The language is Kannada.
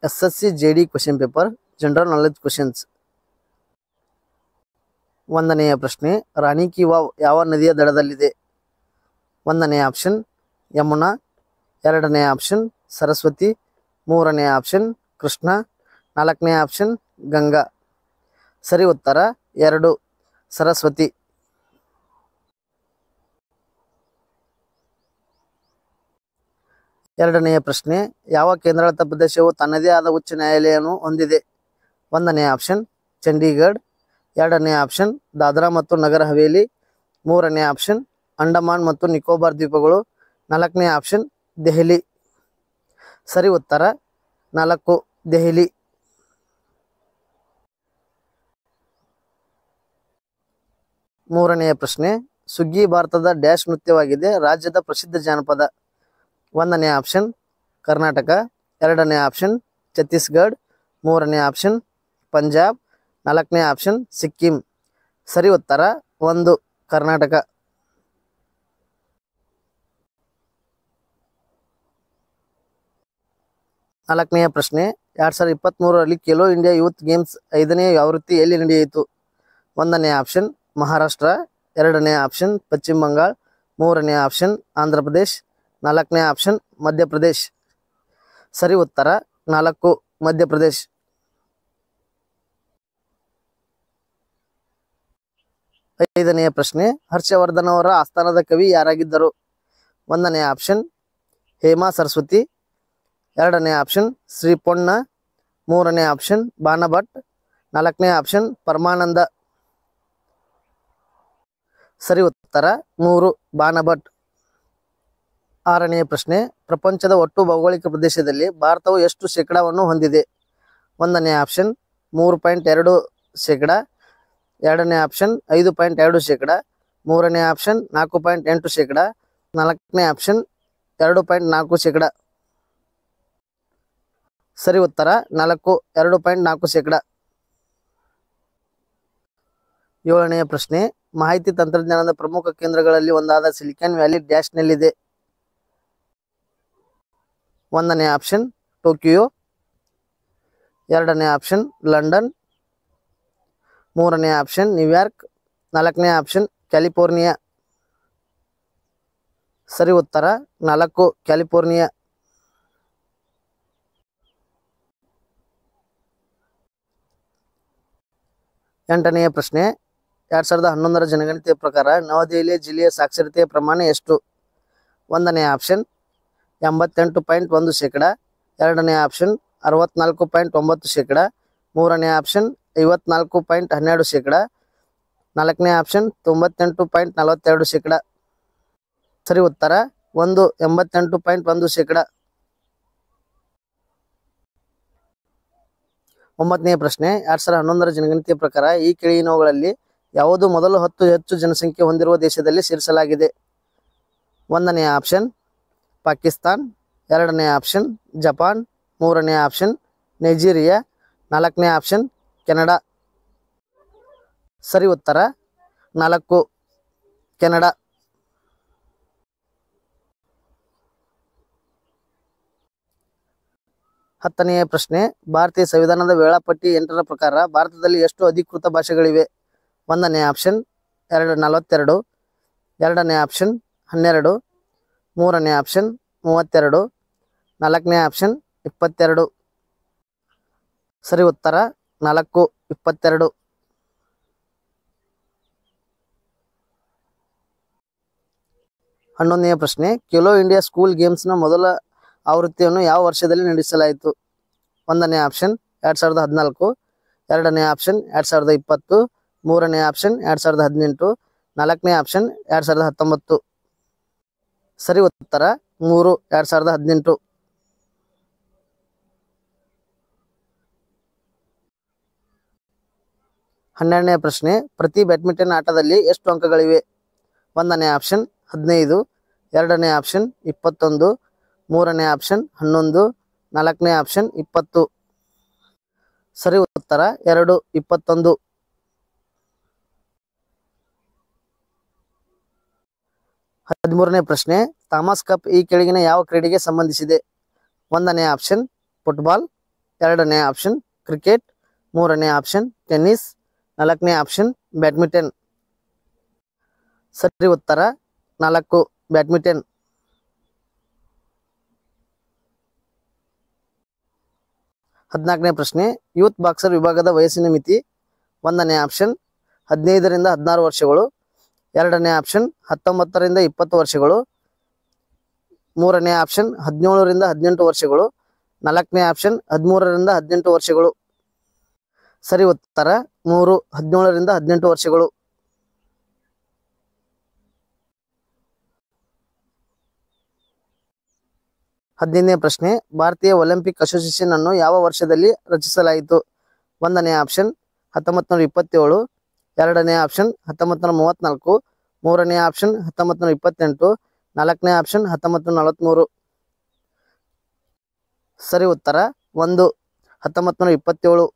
SSC JD question paper general knowledge questions. ಒಂದನೆಯ ಪ್ರಶ್ನೆ, ರಾಣಿ ಕಿ ವಾವ್ ಯಾವ ನದಿಯ ದಡದಲ್ಲಿದೆ? ಒಂದನೆಯ ಆಪ್ಷನ್ ಯಮುನಾ, ಎರಡನೆಯ ಆಪ್ಷನ್ ಸರಸ್ವತಿ, ಮೂರನೆಯ ಆಪ್ಷನ್ ಕೃಷ್ಣ, ನಾಲ್ಕನೆಯ ಆಪ್ಷನ್ ಗಂಗಾ. ಸರಿ ಉತ್ತರ 2 ಸರಸ್ವತಿ. ಎರಡನೆಯ ಪ್ರಶ್ನೆ, ಯಾವ ಕೇಂದ್ರಾಡಳಿತ ಪ್ರದೇಶವು ತನ್ನದೇ ಆದ ಉಚ್ಚ ನ್ಯಾಯಾಲಯವನ್ನು ಹೊಂದಿದೆ? ಒಂದನೆಯ ಆಪ್ಷನ್ ಚಂಡೀಗಢ, ಎರಡನೆಯ ಆಪ್ಷನ್ ದಾದ್ರಾ ಮತ್ತು ನಗರ ಹವೇಲಿ, ಮೂರನೆಯ ಆಪ್ಷನ್ ಅಂಡಮಾನ್ ಮತ್ತು ನಿಕೋಬಾರ್ ದ್ವೀಪಗಳು, ನಾಲ್ಕನೆಯ ಆಪ್ಷನ್ ದೆಹಲಿ. ಸರಿ ಉತ್ತರ 4 ದೆಹಲಿ. ಮೂರನೆಯ ಪ್ರಶ್ನೆ, ಸುಗ್ಗಿ ಭಾರತದ ಡ್ಯಾಶ್ ನೃತ್ಯವಾಗಿದೆ ರಾಜ್ಯದ ಪ್ರಸಿದ್ಧ ಜಾನಪದ? ಒಂದನೇ ಆಪ್ಷನ್ ಕರ್ನಾಟಕ, ಎರಡನೇ ಆಪ್ಷನ್ ಛತ್ತೀಸ್ಗಢ, ಮೂರನೇ ಆಪ್ಷನ್ ಪಂಜಾಬ್, ನಾಲ್ಕನೇ ಆಪ್ಷನ್ ಸಿಕ್ಕಿಂ. ಸರಿ ಉತ್ತರ 1 ಕರ್ನಾಟಕ. ನಾಲ್ಕನೆಯ ಪ್ರಶ್ನೆ, 2023ರಲ್ಲಿ ಖೇಲೋ ಇಂಡಿಯಾ ಯೂತ್ ಗೇಮ್ಸ್ 5ನೇ ಆವೃತ್ತಿ ಎಲ್ಲಿ ನಡೆಯಿತು? ಒಂದನೇ ಆಪ್ಷನ್ ಮಹಾರಾಷ್ಟ್ರ, ಎರಡನೇ ಆಪ್ಷನ್ ಪಶ್ಚಿಮ ಬಂಗಾಳ, ಮೂರನೇ ಆಪ್ಷನ್ ಆಂಧ್ರ ಪ್ರದೇಶ್, ನಾಲ್ಕನೇ ಆಪ್ಷನ್ ಮಧ್ಯಪ್ರದೇಶ್. ಸರಿ ಉತ್ತರ 4 ಮಧ್ಯಪ್ರದೇಶ್. ಐದನೆಯ ಪ್ರಶ್ನೆ, ಹರ್ಷವರ್ಧನ್ ಅವರ ಆಸ್ಥಾನದ ಕವಿ ಯಾರಾಗಿದ್ದರು? ಒಂದನೇ ಆಪ್ಷನ್ ಹೇಮಾ ಸರಸ್ವತಿ, ಎರಡನೇ ಆಪ್ಷನ್ ಶ್ರೀ ಪೊನ್ನ, ಮೂರನೇ ಆಪ್ಷನ್ ಬಾಣಭಟ್, ನಾಲ್ಕನೇ ಆಪ್ಷನ್ ಪರಮಾನಂದ. ಸರಿ ಉತ್ತರ 3 ಬಾಣಭಟ್. ಆರನೆಯ ಪ್ರಶ್ನೆ, ಪ್ರಪಂಚದ ಒಟ್ಟು ಭೌಗೋಳಿಕ ಪ್ರದೇಶದಲ್ಲಿ ಭಾರತವು ಎಷ್ಟು ಶೇಕಡಾವನ್ನು ಹೊಂದಿದೆ? ಒಂದನೇ ಆಪ್ಷನ್ 3.2%, ಎರಡನೇ ಆಪ್ಷನ್ 5.2%, ಮೂರನೇ ಆಪ್ಷನ್ 4.8%, ನಾಲ್ಕನೇ ಆಪ್ಷನ್ 2.4%. ಸರಿ ಉತ್ತರ 2.4%. ಏಳನೆಯ ಪ್ರಶ್ನೆ, ಮಾಹಿತಿ ತಂತ್ರಜ್ಞಾನದ ಪ್ರಮುಖ ಕೇಂದ್ರಗಳಲ್ಲಿ ಒಂದಾದ ಸಿಲಿಕಾನ್ ವ್ಯಾಲಿ ಡ್ಯಾಶ್ನಲ್ಲಿದೆ? ಒಂದನೇ ಆಪ್ಷನ್ ಟೋಕಿಯೋ, ಎರಡನೇ ಆಪ್ಷನ್ ಲಂಡನ್, ಮೂರನೇ ಆಪ್ಷನ್ ನ್ಯೂಯಾರ್ಕ್, ನಾಲ್ಕನೇ ಆಪ್ಷನ್ ಕ್ಯಾಲಿಫೋರ್ನಿಯಾ. ಸರಿ ಉತ್ತರ 4 ಕ್ಯಾಲಿಫೋರ್ನಿಯಾ. ಎಂಟನೆಯ ಪ್ರಶ್ನೆ, 2011ರ ಜನಗಣತಿಯ ಪ್ರಕಾರ ನವದೆಹಲಿಯ ಜಿಲ್ಲೆಯ ಸಾಕ್ಷರತೆಯ ಪ್ರಮಾಣ ಎಷ್ಟು? ಒಂದನೇ ಆಪ್ಷನ್ 88.1%, ಎರಡನೇ ಆಪ್ಷನ್ 64.9%, ಮೂರನೇ ಆಪ್ಷನ್ 54.12%, ನಾಲ್ಕನೇ ಆಪ್ಷನ್ 98.42%. ಸರಿ ಉತ್ತರ 88.1%. ಒಂಬತ್ತನೆಯ ಪ್ರಶ್ನೆ, 2011ರ ಜನಗಣತಿಯ ಪ್ರಕಾರ ಈ ಕೆಳಗಿನವುಗಳಲ್ಲಿ ಯಾವುದು ಮೊದಲು 10 ಹೆಚ್ಚು ಜನಸಂಖ್ಯೆ ಹೊಂದಿರುವ ದೇಶದಲ್ಲಿ ಸೇರಿಸಲಾಗಿದೆ? ಒಂದನೇ ಆಪ್ಷನ್ ಪಾಕಿಸ್ತಾನ್, ಎರಡನೇ ಆಪ್ಷನ್ ಜಪಾನ್, ಮೂರನೇ ಆಪ್ಷನ್ ನೈಜೀರಿಯಾ, ನಾಲ್ಕನೇ ಆಪ್ಷನ್ ಕೆನಡಾ. ಸರಿ ಉತ್ತರ 4 ಕೆನಡಾ. ಹತ್ತನೆಯ ಪ್ರಶ್ನೆ, ಭಾರತೀಯ ಸಂವಿಧಾನದ ವೇಳಾಪಟ್ಟಿ 8ರ ಪ್ರಕಾರ ಭಾರತದಲ್ಲಿ ಎಷ್ಟು ಅಧಿಕೃತ ಭಾಷೆಗಳಿವೆ? ಒಂದನೇ ಆಪ್ಷನ್ 42, ಎರಡನೇ ಆಪ್ಷನ್ 12, ಮೂರನೇ ಆಪ್ಷನ್ 32, ನಾಲ್ಕನೇ ಆಪ್ಷನ್ 22. ಸರಿ ಉತ್ತರ 4 22. ಹನ್ನೊಂದನೆಯ ಪ್ರಶ್ನೆ, ಖೇಲೋ ಇಂಡಿಯಾ ಸ್ಕೂಲ್ ಗೇಮ್ಸ್ನ ಮೊದಲ ಆವೃತ್ತಿಯನ್ನು ಯಾವ ವರ್ಷದಲ್ಲಿ ನಡೆಸಲಾಯಿತು? ಒಂದನೇ ಆಪ್ಷನ್ 2014, ಎರಡನೇ ಆಪ್ಷನ್ 2020, ಮೂರನೇ ಆಪ್ಷನ್ 2018, ನಾಲ್ಕನೇ ಆಪ್ಷನ್ 2019. ಸರಿ ಉತ್ತರ 3 2018. ಹನ್ನೆರಡನೆಯ ಪ್ರಶ್ನೆ, ಪ್ರತಿ ಬ್ಯಾಡ್ಮಿಂಟನ್ ಆಟದಲ್ಲಿ ಎಷ್ಟು ಅಂಕಗಳಿವೆ? ಒಂದನೇ ಆಪ್ಷನ್ 15, ಎರಡನೇ ಆಪ್ಷನ್ 21, ಮೂರನೇ ಆಪ್ಷನ್ 11, ನಾಲ್ಕನೇ ಆಪ್ಷನ್ 20. ಸರಿ ಉತ್ತರ 2 21. ಹದಿಮೂರನೇ ಪ್ರಶ್ನೆ, ಥಾಮಸ್ ಕಪ್ ಈ ಕೆಳಗಿನ ಯಾವ ಕ್ರೀಡೆಗೆ ಸಂಬಂಧಿಸಿದೆ? ಒಂದನೇ ಆಪ್ಷನ್ ಫುಟ್ಬಾಲ್, ಎರಡನೇ ಆಪ್ಷನ್ ಕ್ರಿಕೆಟ್, ಮೂರನೇ ಆಪ್ಷನ್ ಟೆನ್ನಿಸ್, ನಾಲ್ಕನೇ ಆಪ್ಷನ್ ಬ್ಯಾಡ್ಮಿಂಟನ್. ಸರಿ ಉತ್ತರ 4 ಬ್ಯಾಡ್ಮಿಂಟನ್. 14ನೇ ಪ್ರಶ್ನೆ, ಯೂತ್ ಬಾಕ್ಸರ್ ವಿಭಾಗದ ವಯಸ್ಸಿನ ಮಿತಿ. ಒಂದನೇ ಆಪ್ಷನ್ 15 ರಿಂದ 16 ವರ್ಷಗಳು, ಎರಡನೇ ಆಪ್ಷನ್ 19 ರಿಂದ 20 ವರ್ಷಗಳು, ಮೂರನೇ ಆಪ್ಷನ್ 17 ರಿಂದ 18 ವರ್ಷಗಳು, ನಾಲ್ಕನೇ ಆಪ್ಷನ್ 13 ರಿಂದ 18 ವರ್ಷಗಳು. ಸರಿ ಉತ್ತರ 3 17 ರಿಂದ 18 ವರ್ಷಗಳು. 15ನೇ ಪ್ರಶ್ನೆ, ಭಾರತೀಯ ಒಲಿಂಪಿಕ್ ಅಸೋಸಿಯೇಷನ್ ಅನ್ನು ಯಾವ ವರ್ಷದಲ್ಲಿ ರಚಿಸಲಾಯಿತು. ಒಂದನೇ ಆಪ್ಷನ್ 1927, ಎರಡನೇ ಆಪ್ಷನ್ 1934, ಮೂರನೇ ಆಪ್ಷನ್ 1928, ನಾಲ್ಕನೇ ಆಪ್ಷನ್ 1943. ಸರಿ ಉತ್ತರ 1 1927.